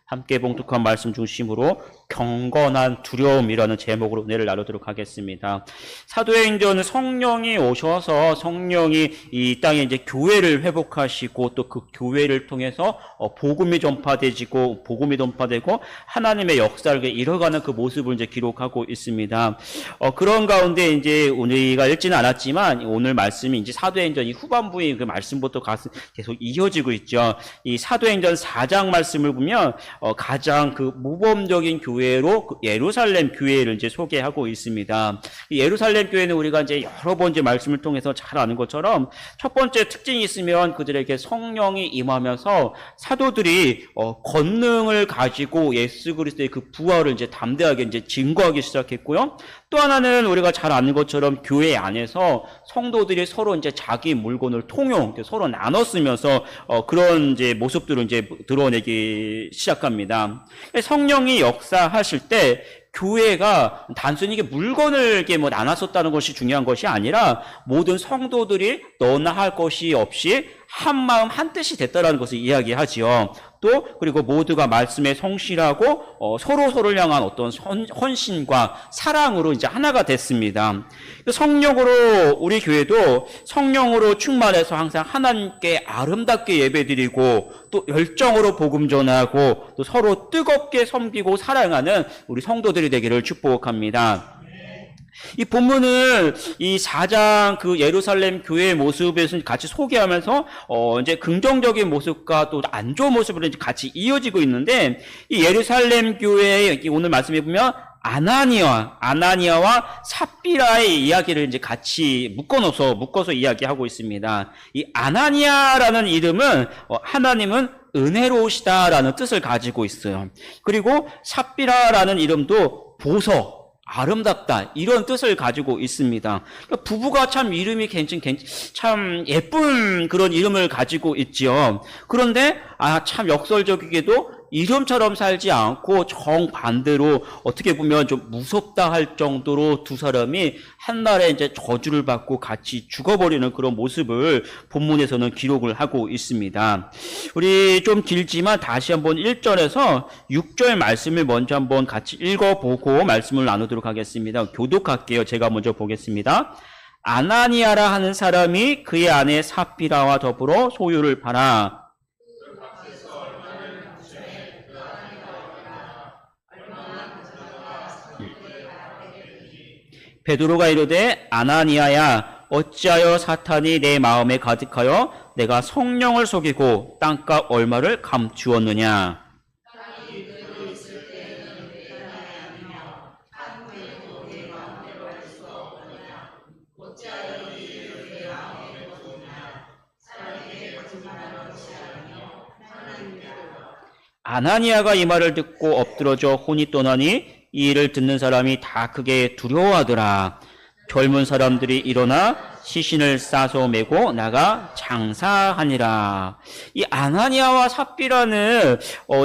함께 봉독한 말씀 중심으로 경건한 두려움이라는 제목으로 은혜를 나누도록 하겠습니다. 사도행전은 성령이 오셔서 성령이 이 땅에 이제 교회를 회복하시고 또 그 교회를 통해서 복음이 전파되고 하나님의 역사를 이뤄가는 그 모습을 이제 기록하고 있습니다. 그런 가운데 이제 우리가 읽지는 않았지만 오늘 말씀이 이제 사도행전 이 후반부의 그 말씀부터 계속 이어지고 있죠. 이 사도행전 4장 말씀을 보면 가장 그 모범적인 교회로 그 예루살렘 교회를 이제 소개하고 있습니다. 이 예루살렘 교회는 우리가 이제 여러 번 이제 말씀을 통해서 잘 아는 것처럼 첫 번째 특징이 있으면 그들에게 성령이 임하면서 사도들이 권능을 가지고 예수 그리스도의 그 부활을 이제 담대하게 이제 증거하기 시작했고요. 또 하나는 우리가 잘 아는 것처럼 교회 안에서 성도들이 서로 이제 자기 물건을 서로 나눠 쓰면서 그런 이제 모습들을 이제 드러내기 시작합니다. 성령이 역사하실 때 교회가 단순히 이게 물건을 이렇게 나눠 썼다는 것이 중요한 것이 아니라 모든 성도들이 너나 할 것이 없이 한 마음 한 뜻이 됐다라는 것을 이야기하지요. 또 그리고 모두가 말씀에 성실하고 서로를 향한 어떤 헌신과 사랑으로 이제 하나가 됐습니다. 성령으로 우리 교회도 성령으로 충만해서 항상 하나님께 아름답게 예배드리고 또 열정으로 복음 전하고 또 서로 뜨겁게 섬기고 사랑하는 우리 성도들이 되기를 축복합니다. 이 본문을 이 4장 그 예루살렘 교회의 모습에서 같이 소개하면서 이제 긍정적인 모습과 또 안 좋은 모습으로 이제 같이 이어지고 있는데 이 예루살렘 교회의 오늘 말씀해 보면 아나니아와 삽비라의 이야기를 이제 같이 묶어서 이야기하고 있습니다. 이 아나니아라는 이름은 하나님은 은혜로우시다라는 뜻을 가지고 있어요. 그리고 삽비라라는 이름도 보석, 아름답다 이런 뜻을 가지고 있습니다. 그러니까 부부가 참 이름이 참 예쁜 그런 이름을 가지고 있지요. 그런데 참 역설적이게도 이름처럼 살지 않고 정반대로 어떻게 보면 좀 무섭다 할 정도로 두 사람이 한날에 이제 저주를 받고 같이 죽어버리는 그런 모습을 본문에서는 기록을 하고 있습니다. 우리 좀 길지만 다시 한번 1절에서 6절 말씀을 먼저 한번 같이 읽어보고 말씀을 나누도록 하겠습니다. 교독할게요. 제가 먼저 보겠습니다. 아나니아라 하는 사람이 그의 아내 삽비라와 더불어 소유를 팔아 베드로가 이르되 아나니아야 어찌하여 사탄이 내 마음에 가득하여 내가 성령을 속이고 땅값 얼마를 감추었느냐. 아나니아가 이 말을 듣고 엎드러져 혼이 떠나니 이 일을 듣는 사람이 다 크게 두려워하더라. 젊은 사람들이 일어나 시신을 싸서 메고 나가 장사하니라. 이 아나니아와 삽비라는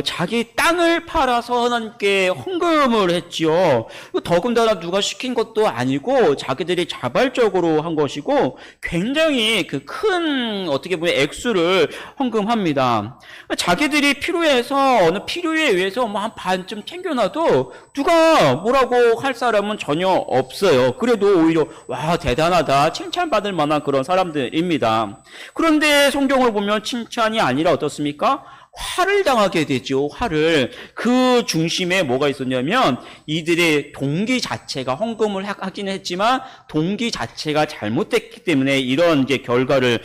자기 땅을 팔아서 하나님께 헌금을 했지요. 더군다나 누가 시킨 것도 아니고 자기들이 자발적으로 한 것이고 굉장히 그 큰 어떻게 보면 액수를 헌금합니다. 자기들이 필요해서 어느 필요에 의해서 한 반쯤 챙겨놔도 누가 뭐라고 할 사람은 전혀 없어요. 그래도 오히려 와 대단하다 칭찬받을 만한 그런 사람들입니다. 그런데 성경을 보면 칭찬이 아니라 어떻습니까? 화를 당하게 되죠. 화를. 그 중심에 뭐가 있었냐면 이들의 동기 자체가 헌금을 하긴 했지만 동기 자체가 잘못됐기 때문에 이런 이제 결과를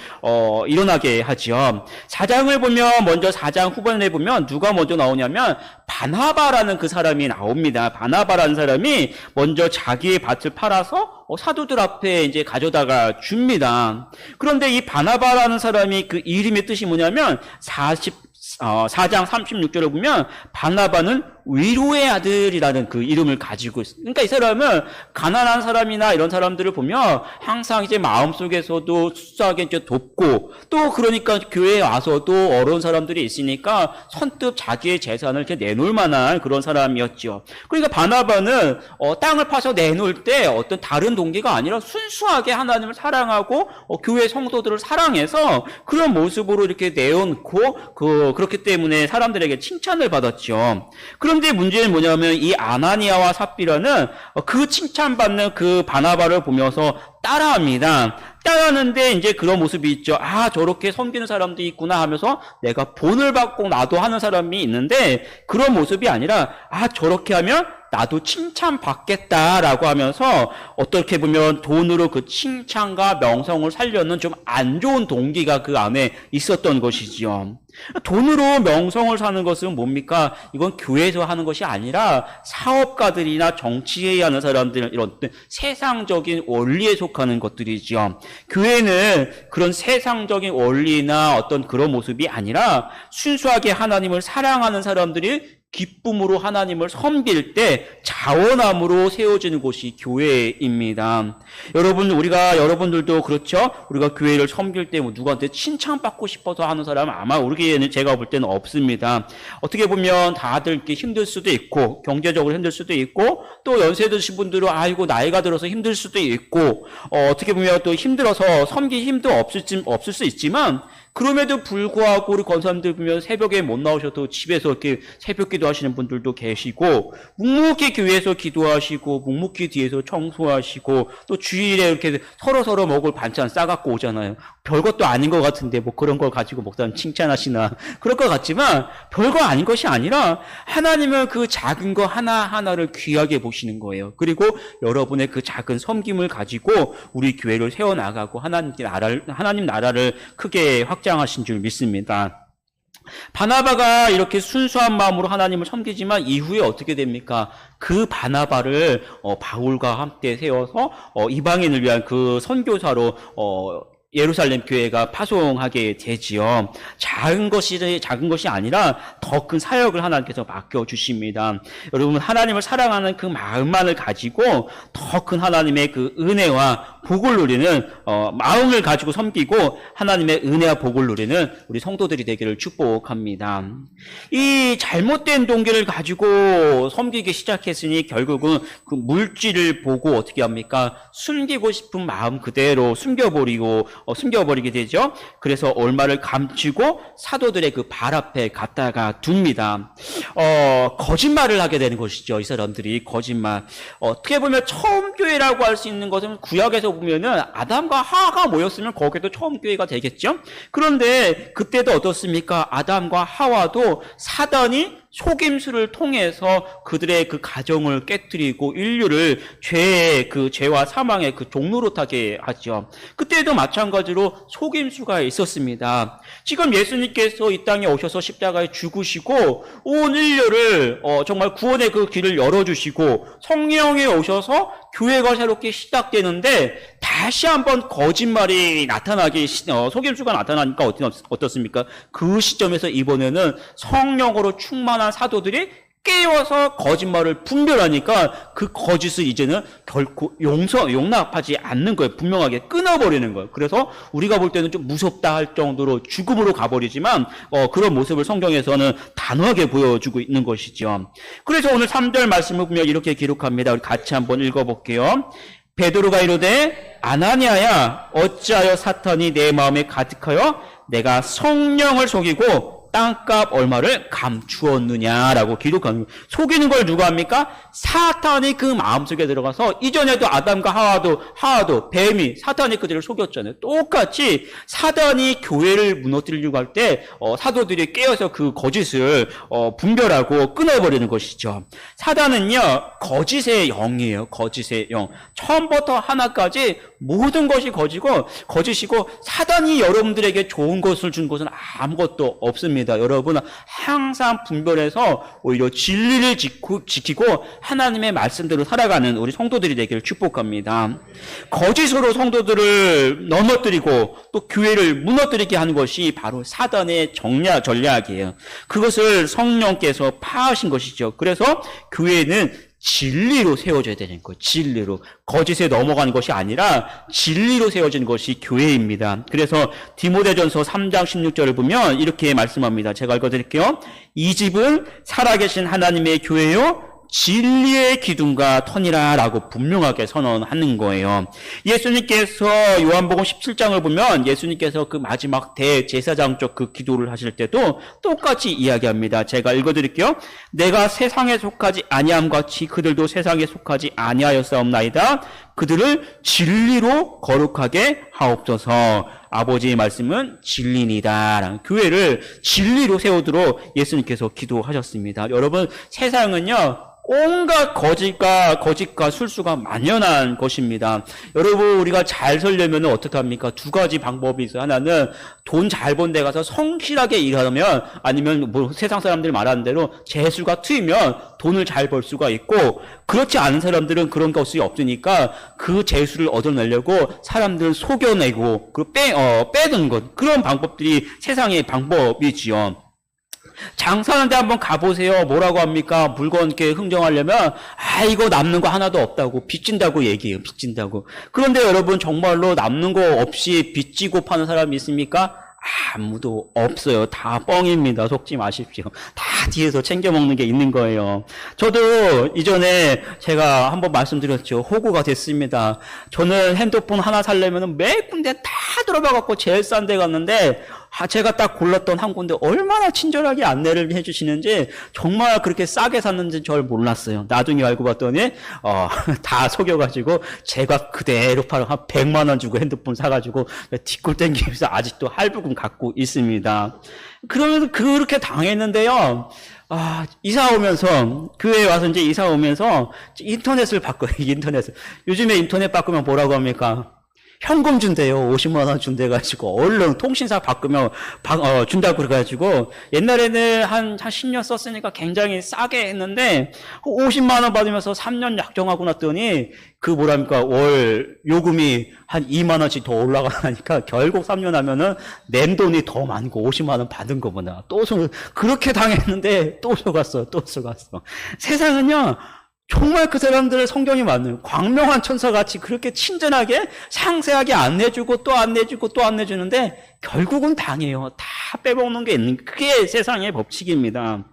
일어나게 하죠. 4장을 보면 먼저 4장 후반에 보면 누가 먼저 나오냐면 바나바라는 그 사람이 나옵니다. 바나바라는 사람이 먼저 자기의 밭을 팔아서 사도들 앞에 이제 가져다가 줍니다. 그런데 이 바나바라는 사람이 그 이름의 뜻이 뭐냐면 4장 36절에 보면 바나바는 위로의 아들이라는 그 이름을 가지고 있어요. 그러니까 이 사람은 가난한 사람이나 이런 사람들을 보면 항상 이제 마음속에서도 수수하게 이제 돕고, 또 그러니까 교회에 와서도 어려운 사람들이 있으니까 선뜻 자기의 재산을 이렇게 내놓을 만한 그런 사람이었죠. 그러니까 바나바는 땅을 파서 내놓을 때 어떤 다른 동기가 아니라 순수하게 하나님을 사랑하고 교회 성도들을 사랑해서 그런 모습으로 이렇게 내어놓고 그렇기 때문에 사람들에게 칭찬을 받았죠. 그런데 문제는 뭐냐면 이 아나니아와 삽비라는 그 칭찬받는 그 바나바를 보면서 따라합니다. 따라하는데 이제 그런 모습이 있죠. 아, 저렇게 섬기는 사람도 있구나 하면서 내가 본을 받고 나도 하는 사람이 있는데, 그런 모습이 아니라 아, 저렇게 하면 나도 칭찬받겠다라고 하면서 어떻게 보면 돈으로 그 칭찬과 명성을 살려는 좀 안 좋은 동기가 그 안에 있었던 것이지요. 돈으로 명성을 사는 것은 뭡니까? 이건 교회에서 하는 것이 아니라 사업가들이나 정치에 하는 사람들, 이런 세상적인 원리에 속하는 것들이지요. 교회는 그런 세상적인 원리나 어떤 그런 모습이 아니라 순수하게 하나님을 사랑하는 사람들이 기쁨으로 하나님을 섬길 때 자원함으로 세워지는 곳이 교회입니다. 여러분들도 그렇죠? 우리가 교회를 섬길 때 누구한테 칭찬받고 싶어서 하는 사람은 아마 우리에게는 제가 볼 때는 없습니다. 어떻게 보면 다들 이렇게 힘들 수도 있고, 경제적으로 힘들 수도 있고, 또 연세 드신 분들은 아이고 나이가 들어서 힘들 수도 있고, 어떻게 보면 또 힘들어서 섬길 힘도 없을 수 있지만, 그럼에도 불구하고 우리 권사님들 보면 새벽에 못 나오셔도 집에서 이렇게 새벽 기도하시는 분들도 계시고, 묵묵히 교회에서 기도하시고, 묵묵히 뒤에서 청소하시고, 또 주일에 이렇게 서로 먹을 반찬 싸갖고 오잖아요. 별것도 아닌 것 같은데 뭐 그런 걸 가지고 목사님 칭찬하시나 그럴 것 같지만, 별거 아닌 것이 아니라 하나님은 그 작은 거 하나하나를 귀하게 보시는 거예요. 그리고 여러분의 그 작은 섬김을 가지고 우리 교회를 세워나가고 하나님 나라를 크게 확장하신 줄 믿습니다. 바나바가 이렇게 순수한 마음으로 하나님을 섬기지만 이후에 어떻게 됩니까? 그 바나바를 바울과 함께 세워서 이방인을 위한 그 선교사로 예루살렘 교회가 파송하게 되지요. 작은 것이 아니라 더 큰 사역을 하나님께서 맡겨주십니다. 여러분, 하나님을 사랑하는 그 마음만을 가지고 더 큰 하나님의 그 은혜와 복을 누리는 마음을 가지고 섬기고 하나님의 은혜와 복을 누리는 우리 성도들이 되기를 축복합니다. 이 잘못된 동기를 가지고 섬기기 시작했으니 결국은 그 물질을 보고 어떻게 합니까? 숨기고 싶은 마음 그대로 숨겨버리게 되죠. 그래서 얼마를 감추고 사도들의 그 발 앞에 갖다가 둡니다. 거짓말을 하게 되는 것이죠. 이 사람들이 거짓말. 어떻게 보면 처음 교회라고 할 수 있는 것은 구약에서 보면은 아담과 하와가 모였으면 거기도 처음 교회가 되겠죠. 그런데 그때도 어떻습니까? 아담과 하와도 사단이 속임수를 통해서 그들의 그 가정을 깨뜨리고 인류를 죄와 사망의 그 종로로 타게 하죠. 그때도 마찬가지로 속임수가 있었습니다. 지금 예수님께서 이 땅에 오셔서 십자가에 죽으시고 온 인류를 정말 구원의 그 길을 열어주시고 성령이 오셔서 교회가 새롭게 시작되는데 다시 한번 거짓말이 속임수가 나타나니까 어떻습니까? 그 시점에서 이번에는 성령으로 충만한 사도들이 깨워서 거짓말을 분별하니까 그 거짓을 이제는 결코 용납하지 않는 거예요. 분명하게 끊어버리는 거예요. 그래서 우리가 볼 때는 좀 무섭다 할 정도로 죽음으로 가버리지만 그런 모습을 성경에서는 단호하게 보여주고 있는 것이죠. 그래서 오늘 3절 말씀을 보면 이렇게 기록합니다. 우리 같이 한번 읽어볼게요. 베드로가 이르되 아나니아야, 어찌하여 사탄이 내 마음에 가득하여 내가 성령을 속이고 땅값 얼마를 감추었느냐라고 기록하는 거예요. 속이는 걸 누가 합니까? 사탄이 그 마음속에 들어가서, 이전에도 아담과 하와도 뱀이 사탄이 그들을 속였잖아요. 똑같이 사단이 교회를 무너뜨리려고 할 때 사도들이 깨어서 그 거짓을 분별하고 끊어버리는 것이죠. 사단은요, 거짓의 영이에요. 거짓의 영. 처음부터 하나까지 모든 것이 거짓이고 사단이 여러분들에게 좋은 것을 준 것은 아무것도 없습니다. 됩니다. 여러분 항상 분별해서 오히려 진리를 지키고 하나님의 말씀대로 살아가는 우리 성도들이 되기를 축복합니다. 거짓으로 성도들을 넘어뜨리고 또 교회를 무너뜨리게 하는 것이 바로 사단의 전략이에요. 그것을 성령께서 파하신 것이죠. 그래서 교회는 진리로 세워져야 되는 거예요. 진리로. 거짓에 넘어가는 것이 아니라 진리로 세워진 것이 교회입니다. 그래서 디모데전서 3장 16절을 보면 이렇게 말씀합니다. 제가 읽어드릴게요. 이 집은 살아계신 하나님의 교회요 진리의 기둥과 터니라 라고 분명하게 선언하는 거예요. 예수님께서 요한복음 17장을 보면 예수님께서 그 마지막 대제사장적 그 기도를 하실 때도 똑같이 이야기합니다. 제가 읽어드릴게요. 내가 세상에 속하지 아니함 같이 그들도 세상에 속하지 아니하였사옵나이다. 그들을 진리로 거룩하게 하옵소서. 아버지의 말씀은 진리니다. 교회를 진리로 세우도록 예수님께서 기도하셨습니다. 여러분 세상은요 온갖 거짓과 술수가 만연한 것입니다. 여러분 우리가 잘 살려면 어떻게 합니까? 두 가지 방법이 있어요. 하나는 돈 잘 번 데 가서 성실하게 일하면, 아니면 뭐 세상 사람들이 말하는 대로 재수가 트이면 돈을 잘 벌 수가 있고, 그렇지 않은 사람들은 그런 것이 없으니까 그 재수를 얻어내려고 사람들을 속여내고 빼든 것, 그런 방법들이 세상의 방법이지요. 장사하는데 한번 가보세요. 뭐라고 합니까? 물건 이렇게 흥정하려면 이거 남는 거 하나도 없다고 빚진다고 얘기해요. 빚진다고. 그런데 여러분 정말로 남는 거 없이 빚지고 파는 사람이 있습니까? 아무도 없어요. 다 뻥입니다. 속지 마십시오. 다 뒤에서 챙겨 먹는 게 있는 거예요. 저도 이전에 제가 한번 말씀드렸죠. 호구가 됐습니다. 저는 핸드폰 하나 살려면 몇 군데 다 들어봐갖고 제일 싼 데 갔는데, 제가 딱 골랐던 한 군데 얼마나 친절하게 안내를 해주시는지, 정말 그렇게 싸게 샀는지 잘 몰랐어요. 나중에 알고 봤더니 다 속여가지고 제가 그대로 팔아 한 100만 원 주고 핸드폰 사가지고 뒷골 땡기면서 아직도 할부금 갖고 있습니다. 그러면서 그렇게 당했는데요. 이사 오면서, 교회에 와서 이제 이사 오면서 인터넷을 바꿔요. 인터넷을. 요즘에 인터넷 바꾸면 뭐라고 합니까? 현금 준대요. 50만 원 준대가지고 얼른 통신사 바꾸면 준다고 그래가지고, 옛날에는 한 10년 썼으니까 굉장히 싸게 했는데 50만 원 받으면서 3년 약정하고 났더니 월 요금이 한 2만 원씩 더 올라가니까 결국 3년 하면은 낸 돈이 더 많고 50만 원 받은 거구나. 그렇게 당했는데 또 속았어. 세상은요 정말 그 사람들을 성경이 맞는 광명한 천사같이 그렇게 친절하게 상세하게 안내주고 또 안내주고 또 안내주는데 결국은 당해요. 다 빼먹는 게 있는, 그게 세상의 법칙입니다.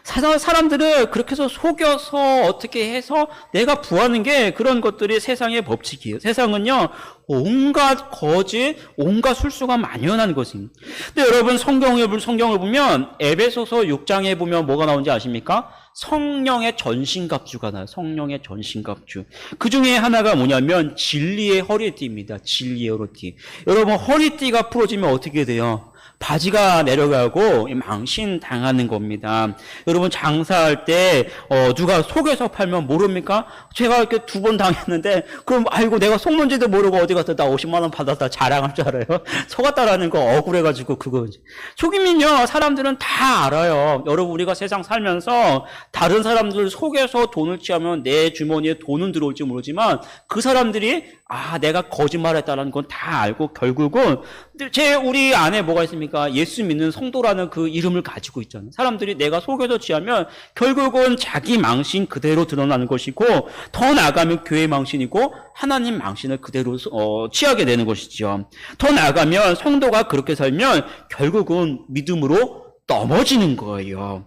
사람들을 그렇게 해서 속여서 어떻게 해서 내가 부하는 게, 그런 것들이 세상의 법칙이에요. 세상은요 온갖 거짓, 온갖 술수가 만연한 것입니다. 근데 여러분 성경을 보면 에베소서 6장에 보면 뭐가 나오는지 아십니까? 성령의 전신갑주가 나와요. 성령의 전신갑주. 그 중에 하나가 뭐냐면 진리의 허리띠입니다. 진리의 허리띠. 여러분 허리띠가 풀어지면 어떻게 돼요? 바지가 내려가고 망신 당하는 겁니다. 여러분 장사할 때 누가 속여서 팔면 모릅니까? 제가 이렇게 2번 당했는데, 그럼 내가 속는지도 모르고 어디 가서 나 50만 원 받았다 자랑할 줄 알아요? 속았다라는 거 억울해가지고 그거. 속이면요 사람들은 다 알아요. 여러분 우리가 세상 살면서 다른 사람들 속여서 돈을 취하면 내 주머니에 돈은 들어올지 모르지만 그 사람들이 내가 거짓말했다는 건 다 알고 결국은 우리 안에 뭐가 있습니까? 예수 믿는 성도라는 그 이름을 가지고 있잖아요. 사람들이 내가 속여서 취하면 결국은 자기 망신 그대로 드러나는 것이고, 더 나아가면 교회 망신이고 하나님 망신을 그대로 취하게 되는 것이죠. 더 나아가면 성도가 그렇게 살면 결국은 믿음으로 넘어지는 거예요.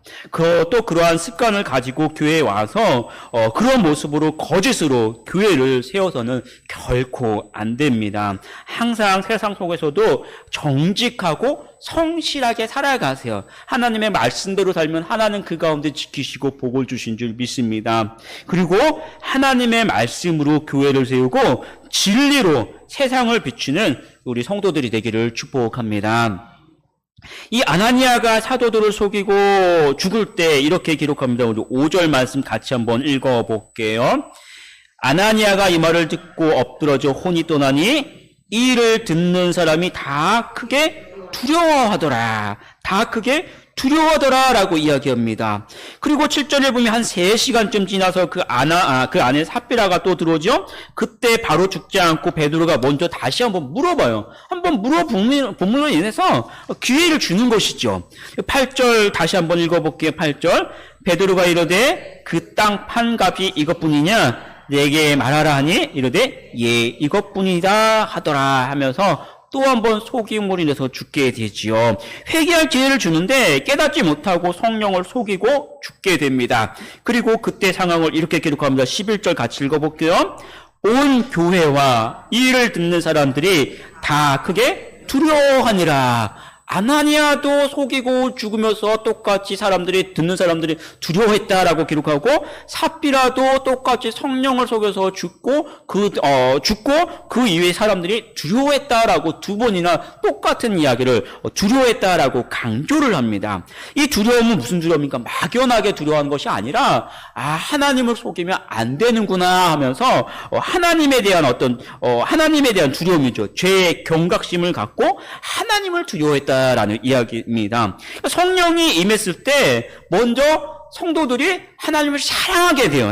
또 그러한 습관을 가지고 교회에 와서 그런 모습으로 거짓으로 교회를 세워서는 결코 안 됩니다. 항상 세상 속에서도 정직하고 성실하게 살아가세요. 하나님의 말씀대로 살면 하나님 그 가운데 지키시고 복을 주신 줄 믿습니다. 그리고 하나님의 말씀으로 교회를 세우고 진리로 세상을 비추는 우리 성도들이 되기를 축복합니다. 이 아나니아가 사도들을 속이고 죽을 때 이렇게 기록합니다. 우리 5절 말씀 같이 한번 읽어볼게요. 아나니아가 이 말을 듣고 엎드러져 혼이 떠나니 이 일을 듣는 사람이 다 크게 두려워하더라. 다 크게 두려워하더라라고 이야기합니다. 그리고 7절에 보면 한 3시간쯤 지나서 그 안에 삽비라가 또 들어오죠. 그때 바로 죽지 않고 베드로가 먼저 다시 한번 물어봐요. 한번 물어봄으로 인해서 기회를 주는 것이죠. 8절 다시 한번 읽어볼게요. 8절 베드로가 이르되 그 땅 판 값이 이것뿐이냐 내게 말하라 하니 이르되 예 이것뿐이다 하더라 하면서 또 한 번 속임을 인해서 죽게 되지요. 회개할 기회를 주는데 깨닫지 못하고 성령을 속이고 죽게 됩니다. 그리고 그때 상황을 이렇게 기록합니다. 11절 같이 읽어볼게요. 온 교회와 이 일을 듣는 사람들이 다 크게 두려워하니라. 아나니아도 속이고 죽으면서 똑같이 듣는 사람들이 두려워했다라고 기록하고 삽비라도 똑같이 성령을 속여서 죽고 그 이외의 사람들이 두려워했다라고 두 번이나 똑같은 이야기를 두려워했다라고 강조를 합니다. 이 두려움은 무슨 두려움입니까? 막연하게 두려워하는 것이 아니라 하나님을 속이면 안 되는구나 하면서 하나님에 대한 두려움이죠. 죄의 경각심을 갖고 하나님을 두려워했다 라는 이야기입니다. 성령이 임했을 때 먼저 성도들이 하나님을 사랑하게 돼요.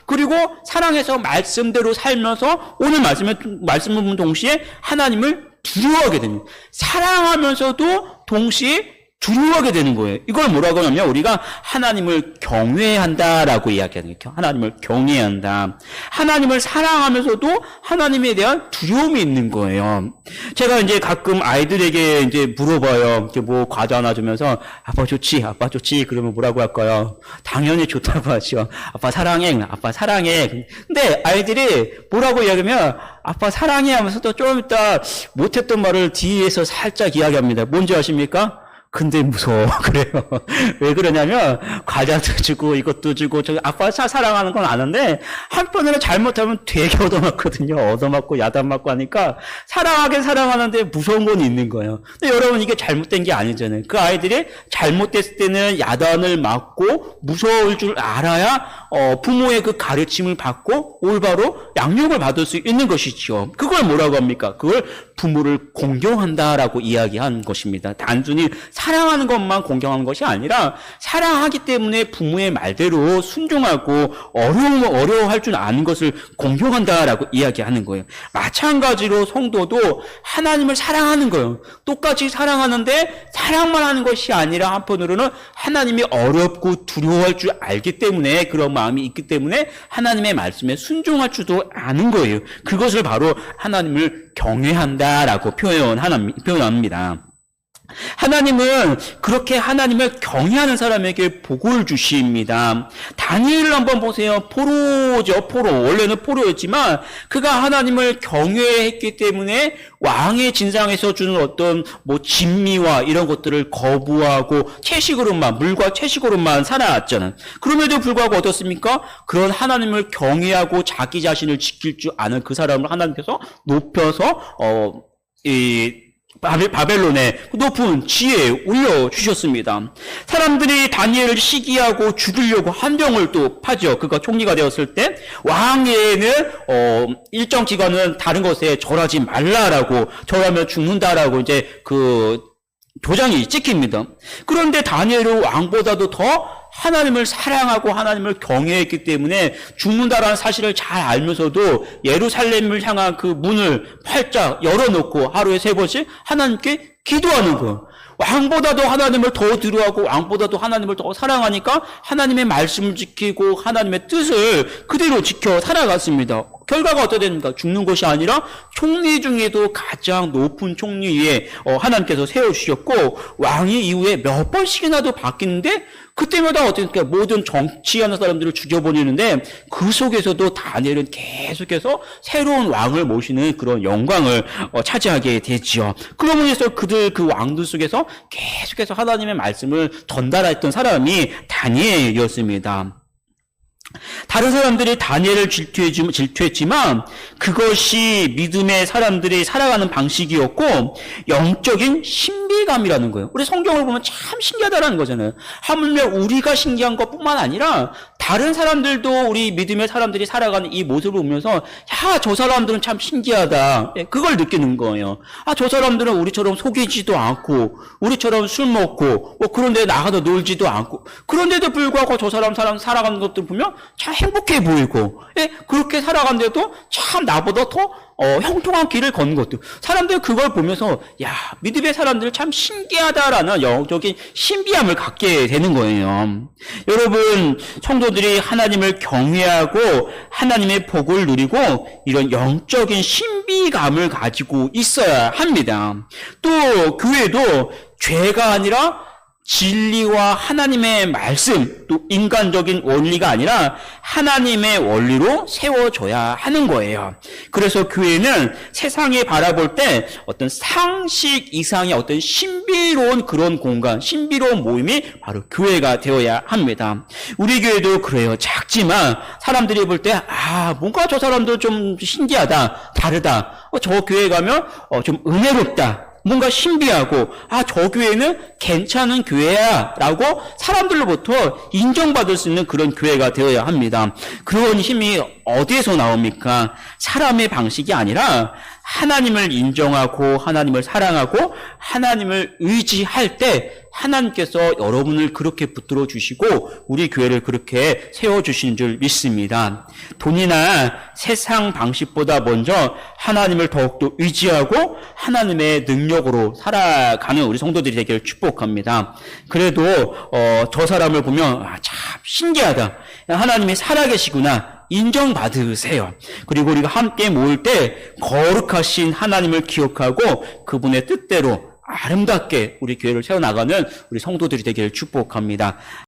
그리고 사랑해서 말씀대로 살면서 오늘 말씀은 동시에 하나님을 두려워하게 됩니다. 사랑하면서도 동시에 두려워하게 되는 거예요. 이걸 뭐라고 하냐면 우리가 하나님을 경외한다라고 이야기하는 거예요. 하나님을 경외한다. 하나님을 사랑하면서도 하나님에 대한 두려움이 있는 거예요. 제가 이제 가끔 아이들에게 이제 물어봐요. 뭐 과자 하나 주면서 아빠 좋지, 아빠 좋지. 그러면 뭐라고 할까요? 당연히 좋다고 하죠. 아빠 사랑해, 아빠 사랑해. 근데 아이들이 뭐라고 이야기하면 아빠 사랑해 하면서도 좀 이따 못했던 말을 뒤에서 살짝 이야기합니다. 뭔지 아십니까? 근데 무서워. 그래요. 왜 그러냐면 과자도 주고 이것도 주고 아빠 사랑하는 건 아는데 한편으로 잘못하면 되게 얻어맞거든요. 얻어맞고 야단맞고 하니까 사랑하긴 사랑하는데 무서운 건 있는 거예요. 근데 여러분 이게 잘못된 게 아니잖아요. 그 아이들이 잘못됐을 때는 야단을 맞고 무서울 줄 알아야 부모의 그 가르침을 받고 올바로 양육을 받을 수 있는 것이죠. 그걸 뭐라고 합니까? 그걸 부모를 공경한다라고 이야기한 것입니다. 단순히 사랑하는 것만 공경하는 것이 아니라 사랑하기 때문에 부모의 말대로 순종하고 어려워할 줄 아는 것을 공경한다라고 이야기하는 거예요. 마찬가지로 성도도 하나님을 사랑하는 거예요. 똑같이 사랑하는데 사랑만 하는 것이 아니라 한편으로는 하나님이 어렵고 두려워할 줄 알기 때문에 그런 마음이 있기 때문에 하나님의 말씀에 순종할 줄도 아는 거예요. 그것을 바로 하나님을 경외한다라고 표현합니다. 하나님은 그렇게 하나님을 경외하는 사람에게 복을 주십니다. 다니엘을 한번 보세요. 포로죠. 원래는 포로였지만 그가 하나님을 경외했기 때문에 왕의 진상에서 주는 어떤 진미와 이런 것들을 거부하고 물과 채식으로만 살아왔잖아요. 그럼에도 불구하고 어떻습니까? 그런 하나님을 경외하고 자기 자신을 지킬 줄 아는 그 사람을 하나님께서 높여서 바벨론의 높은 지혜에 올려주셨습니다. 사람들이 다니엘을 시기하고 죽이려고 함정을 또 파죠. 그가 총리가 되었을 때 왕에는 일정 기간은 다른 것에 절하지 말라라고, 절하면 죽는다라고 이제 그 도장이 찍힙니다. 그런데 다니엘은 왕보다도 더 하나님을 사랑하고 하나님을 경외했기 때문에 죽는다라는 사실을 잘 알면서도 예루살렘을 향한 그 문을 활짝 열어놓고 하루에 3번씩 하나님께 기도하는 거예요. 왕보다도 하나님을 더 두려워하고 왕보다도 하나님을 더 사랑하니까 하나님의 말씀을 지키고 하나님의 뜻을 그대로 지켜 살아갔습니다. 결과가 어떻게 됩니까? 죽는 것이 아니라 총리 중에도 가장 높은 총리 위에 하나님께서 세워주셨고 왕이 이후에 몇 번씩이나도 바뀌는데 그때마다 어떻게 모든 정치하는 사람들을 죽여버리는데 그 속에서도 다니엘은 계속해서 새로운 왕을 모시는 그런 영광을 차지하게 되지요. 그러므로 해서 그 왕들 속에서 계속해서 하나님의 말씀을 전달했던 사람이 다니엘이었습니다. 다른 사람들이 다니엘을 질투했지만 그것이 믿음의 사람들이 살아가는 방식이었고 영적인 신비감이라는 거예요. 우리 성경을 보면 참 신기하다라는 거잖아요. 하물며 우리가 신기한 것뿐만 아니라 다른 사람들도 우리 믿음의 사람들이 살아가는 이 모습을 보면서 야, 저 사람들은 참 신기하다. 예, 그걸 느끼는 거예요. 아, 저 사람들은 우리처럼 속이지도 않고 우리처럼 술 먹고 뭐 그런 데 나가서 놀지도 않고 그런데도 불구하고 저 사람 살아가는 것들 보면 참 행복해 보이고 예, 그렇게 살아가는데도 참 나보다 더 형통한 길을 걷는 것도 사람들 그걸 보면서 야, 믿음의 사람들 참 신기하다라는 영적인 신비함을 갖게 되는 거예요. 여러분, 성도들이 하나님을 경외하고 하나님의 복을 누리고 이런 영적인 신비감을 가지고 있어야 합니다. 또 교회도 죄가 아니라 진리와 하나님의 말씀, 또 인간적인 원리가 아니라 하나님의 원리로 세워져야 하는 거예요. 그래서 교회는 세상에 바라볼 때 어떤 상식 이상의 어떤 신비로운 그런 공간, 신비로운 모임이 바로 교회가 되어야 합니다. 우리 교회도 그래요. 작지만 사람들이 볼 때, 아, 뭔가 저 사람들 좀 신기하다, 다르다. 저 교회 가면 좀 은혜롭다. 뭔가 신비하고 아, 저 교회는 괜찮은 교회야 라고 사람들로부터 인정받을 수 있는 그런 교회가 되어야 합니다. 그런 힘이 어디에서 나옵니까? 사람의 방식이 아니라 하나님을 인정하고 하나님을 사랑하고 하나님을 의지할 때 하나님께서 여러분을 그렇게 붙들어 주시고 우리 교회를 그렇게 세워주신 줄 믿습니다. 돈이나 세상 방식보다 먼저 하나님을 더욱더 의지하고 하나님의 능력으로 살아가는 우리 성도들이 되기를 축복합니다. 그래도 저 사람을 보면 아, 참 신기하다. 하나님이 살아계시구나. 인정받으세요. 그리고 우리가 함께 모일 때 거룩하신 하나님을 기억하고 그분의 뜻대로 아름답게 우리 교회를 세워나가는 우리 성도들이 되기를 축복합니다.